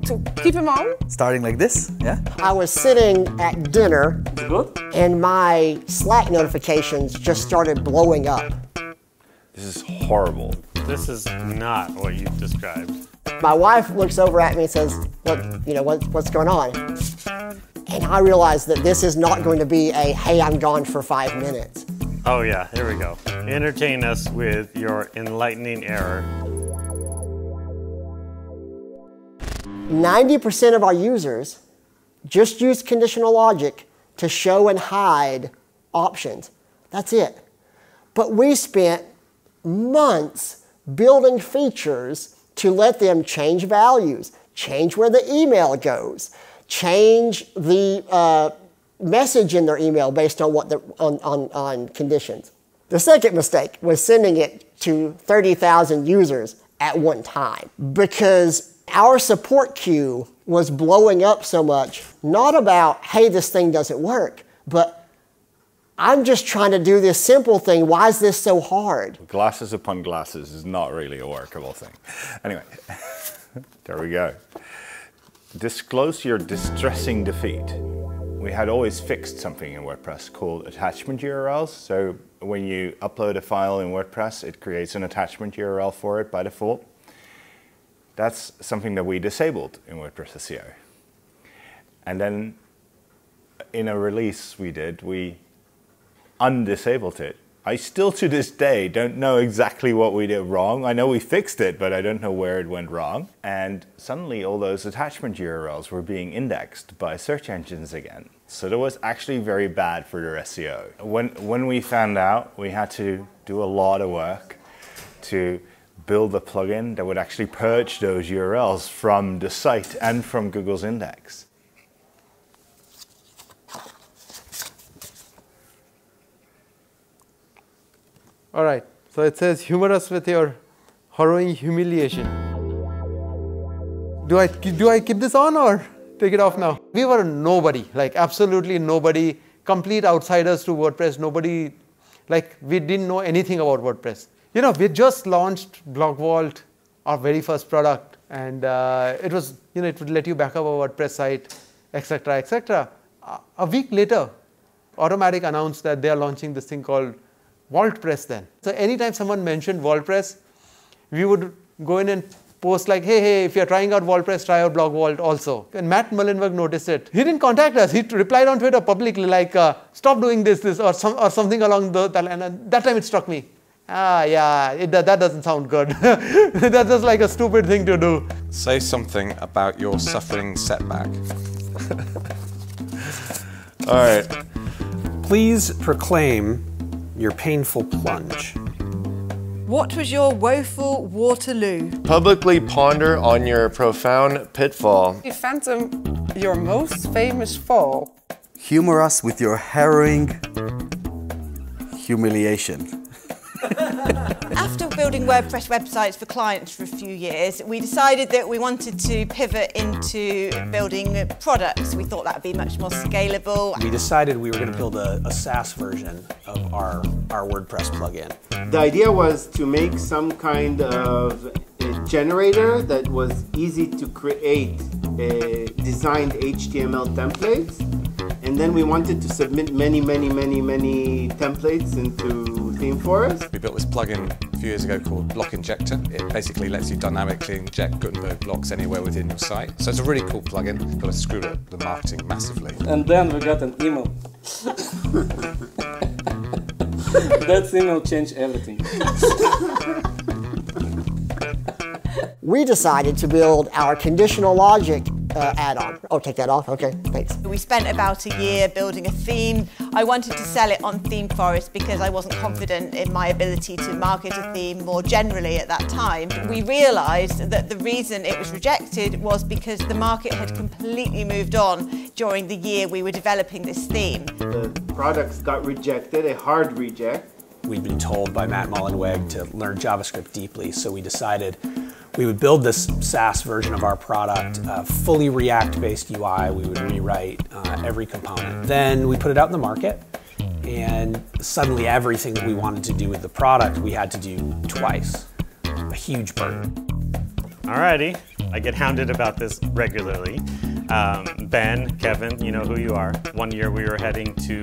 to keep him on. Starting like this, yeah? I was sitting at dinner, Good. and my Slack notifications just started blowing up. This is horrible. This is not what you described. My wife looks over at me and says, what's going on? And I realized that this is not going to be a, hey, I'm gone for 5 minutes. Oh yeah, here we go. Entertain us with your enlightening error. 90% of our users just use conditional logic to show and hide options. That's it. But we spent months building features to let them change values, change where the email goes, change the message in their email based on what on conditions. The second mistake was sending it to 30,000 users at one time, because our support queue was blowing up so much, not about, hey, this thing doesn't work, but I'm just trying to do this simple thing. Why is this so hard? Glasses upon glasses is not really a workable thing. Anyway, there we go. Disclose your distressing defeat. We had always fixed something in WordPress called attachment URLs. So when you upload a file in WordPress, it creates an attachment URL for it by default. That's something that we disabled in WordPress SEO. And then in a release we undisabled it. I still to this day don't know exactly what we did wrong. I know we fixed it, but I don't know where it went wrong. And suddenly all those attachment URLs were being indexed by search engines again. So that was actually very bad for their SEO. When we found out, we had to do a lot of work to build a plugin that would actually purge those URLs from the site and from Google's index. All right, so it says humor us with your harrowing humiliation. Do I keep this on or take it off now? We were nobody, like absolutely nobody, complete outsiders to WordPress, nobody, like we didn't know anything about WordPress. You know, we just launched Blog Vault, our very first product, and it was, it would let you back up a WordPress site, etc., etc. A week later, Automatic announced that they are launching this thing called WordPress then. So anytime someone mentioned WordPress, we would go in and post like, hey, if you're trying out WordPress, try out Blog Vault also. And Matt Mullenweg noticed it. He didn't contact us. He replied on Twitter publicly like, stop doing this, or something along that line. And that time it struck me. Yeah, that doesn't sound good. That's just like a stupid thing to do. Say something about your suffering setback. All right. Please proclaim your painful plunge. What was your woeful Waterloo? Publicly ponder on your profound pitfall. You phantom your most famous fall. Humor us with your harrowing humiliation. After building WordPress websites for clients for a few years, we decided that we wanted to pivot into building products. We thought that would be much more scalable. We decided we were going to build a SaaS version of our WordPress plugin. The idea was to make some kind of a generator that was easy to create designed HTML templates. And then we wanted to submit many templates into ThemeForest. We built this plugin a few years ago called Block Injector. It basically lets you dynamically inject Gutenberg blocks anywhere within your site. So it's a really cool plugin, but it screwed up the marketing massively. And then we got an email. That email changed everything. We decided to build our conditional logic add-on. Oh, take that off? Okay, thanks. We spent about a year building a theme. I wanted to sell it on ThemeForest because I wasn't confident in my ability to market a theme more generally at that time. We realised that the reason it was rejected was because the market had completely moved on during the year we were developing this theme. The products got rejected, a hard reject. We'd been told by Matt Mullenweg to learn JavaScript deeply, so we decided we would build this SaaS version of our product, fully React-based UI. We would rewrite every component. Then we put it out in the market, and suddenly everything that we wanted to do with the product, we had to do twice. A huge burden. Alrighty, I get hounded about this regularly. Ben, Kevin, you know who you are. One year we were heading to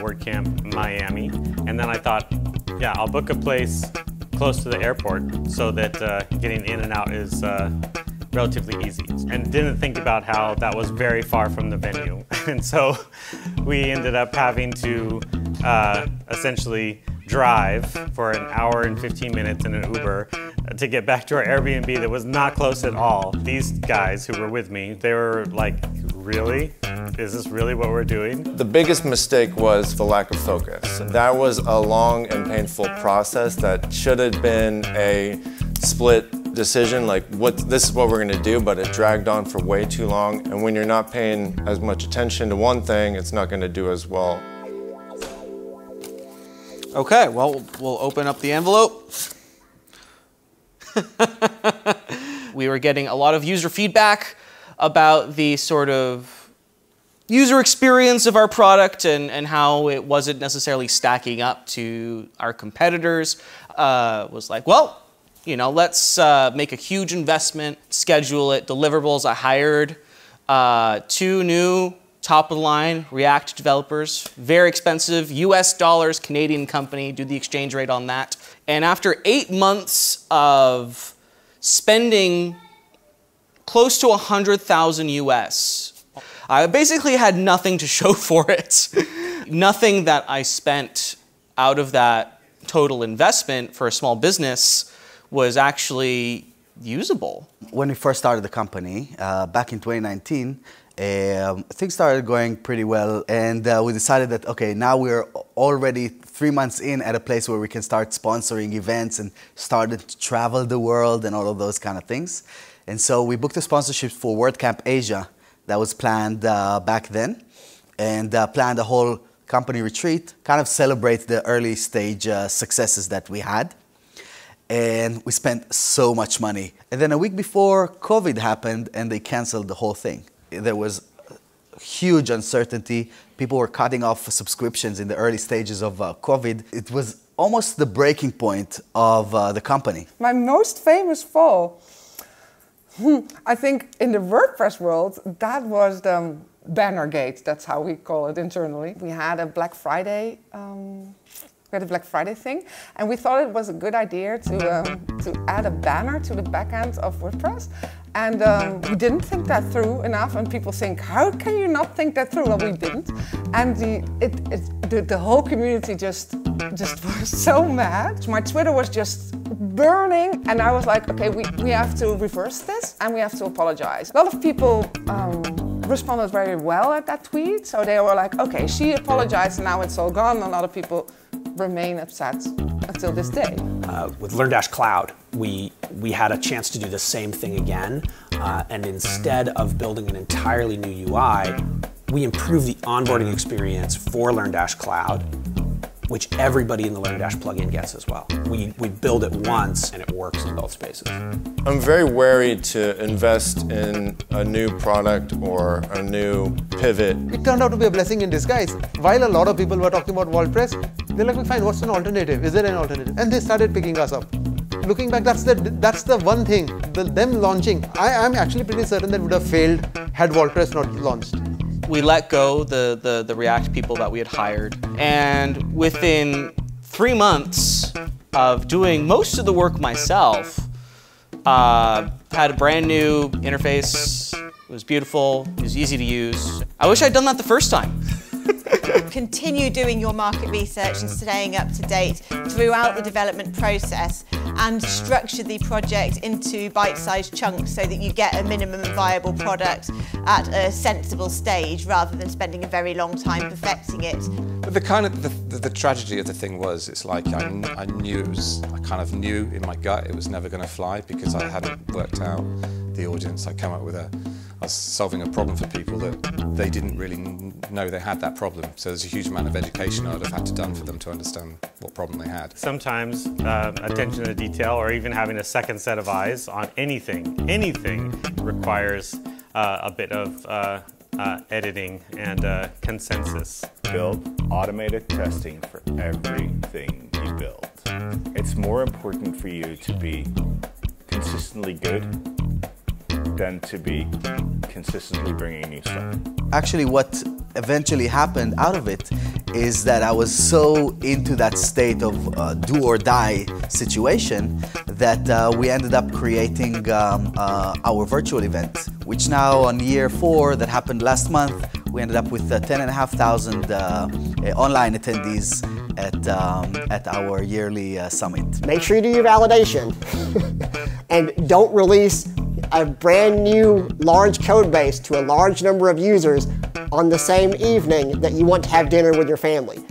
WordCamp Miami, and then I thought, yeah, I'll book a place close to the airport so that getting in and out is relatively easy. And didn't think about how that was very far from the venue. And so we ended up having to essentially drive for an hour and 15 minutes in an Uber to get back to our Airbnb that was not close at all. These guys who were with me, they were like, really? Is this really what we're doing? The biggest mistake was the lack of focus. That was a long and painful process that should have been a split decision, like this is what we're going to do, but it dragged on for way too long. And when you're not paying as much attention to one thing, it's not going to do as well. Okay, well, we'll open up the envelope. We were getting a lot of user feedback about the sort of user experience of our product and how it wasn't necessarily stacking up to our competitors. Was like, well, you know, let's make a huge investment, schedule it, deliverables. I hired 2 new top-of-the-line React developers, very expensive, US dollars, Canadian company, do the exchange rate on that. And after 8 months of spending close to 100,000 US, I basically had nothing to show for it. Nothing that I spent out of that total investment for a small business was actually usable. When we first started the company, back in 2019, things started going pretty well, and we decided that, okay, now we're already 3 months in at a place where we can start sponsoring events and started to travel the world and all of those kind of things. And so we booked a sponsorship for WordCamp Asia that was planned back then, and planned a whole company retreat, kind of celebrate the early stage successes that we had. And we spent so much money. And then a week before, COVID happened and they canceled the whole thing. There was huge uncertainty. People were cutting off subscriptions in the early stages of COVID. It was almost the breaking point of the company. My most famous fall, I think in the WordPress world, that was the Bannergate. That's how we call it internally. We had a Black Friday thing, and we thought it was a good idea to add a banner to the back end of WordPress. And we didn't think that through enough, and people think, how can you not think that through? Well, we didn't. And the whole community just was so mad. My Twitter was just burning, and I was like, okay, we have to reverse this, and we have to apologize. A lot of people responded very well at that tweet, so they were like, okay, she apologized, and now it's all gone. A lot of people remain upset until this day. With LearnDash Cloud, we had a chance to do the same thing again, and instead of building an entirely new UI, we improved the onboarding experience for LearnDash Cloud, which everybody in the LearnDash plugin gets as well. We build it once and it works in both spaces. I'm very wary to invest in a new product or a new pivot. It turned out to be a blessing in disguise. While a lot of people were talking about WordPress, they're like, fine, what's an alternative? Is there an alternative? And they started picking us up. Looking back, that's the one thing, them launching. I'm actually pretty certain that would have failed had WordPress not launched. We let go the React people that we had hired, and within 3 months of doing most of the work myself, had a brand new interface. It was beautiful, it was easy to use. I wish I'd done that the first time. Continue doing your market research and staying up to date throughout the development process, and structure the project into bite-sized chunks so that you get a minimum viable product at a sensible stage rather than spending a very long time perfecting it. But the tragedy of the thing was, it's like I kind of knew in my gut it was never going to fly because I hadn't worked out the audience. I was solving a problem for people that they didn't really know they had that problem. So there's a huge amount of education I'd have had to done for them to understand what problem they had. Sometimes attention to detail, or even having a second set of eyes on anything requires a bit of editing and consensus. Build automated testing for everything you build. It's more important for you to be consistently good than to be consistently bringing new stuff. Actually, what eventually happened out of it is that I was so into that state of do or die situation that we ended up creating our virtual event, which now on year 4 that happened last month, we ended up with 10,500 online attendees at our yearly summit. Make sure you do your validation and don't release a brand new large code base to a large number of users on the same evening that you want to have dinner with your family.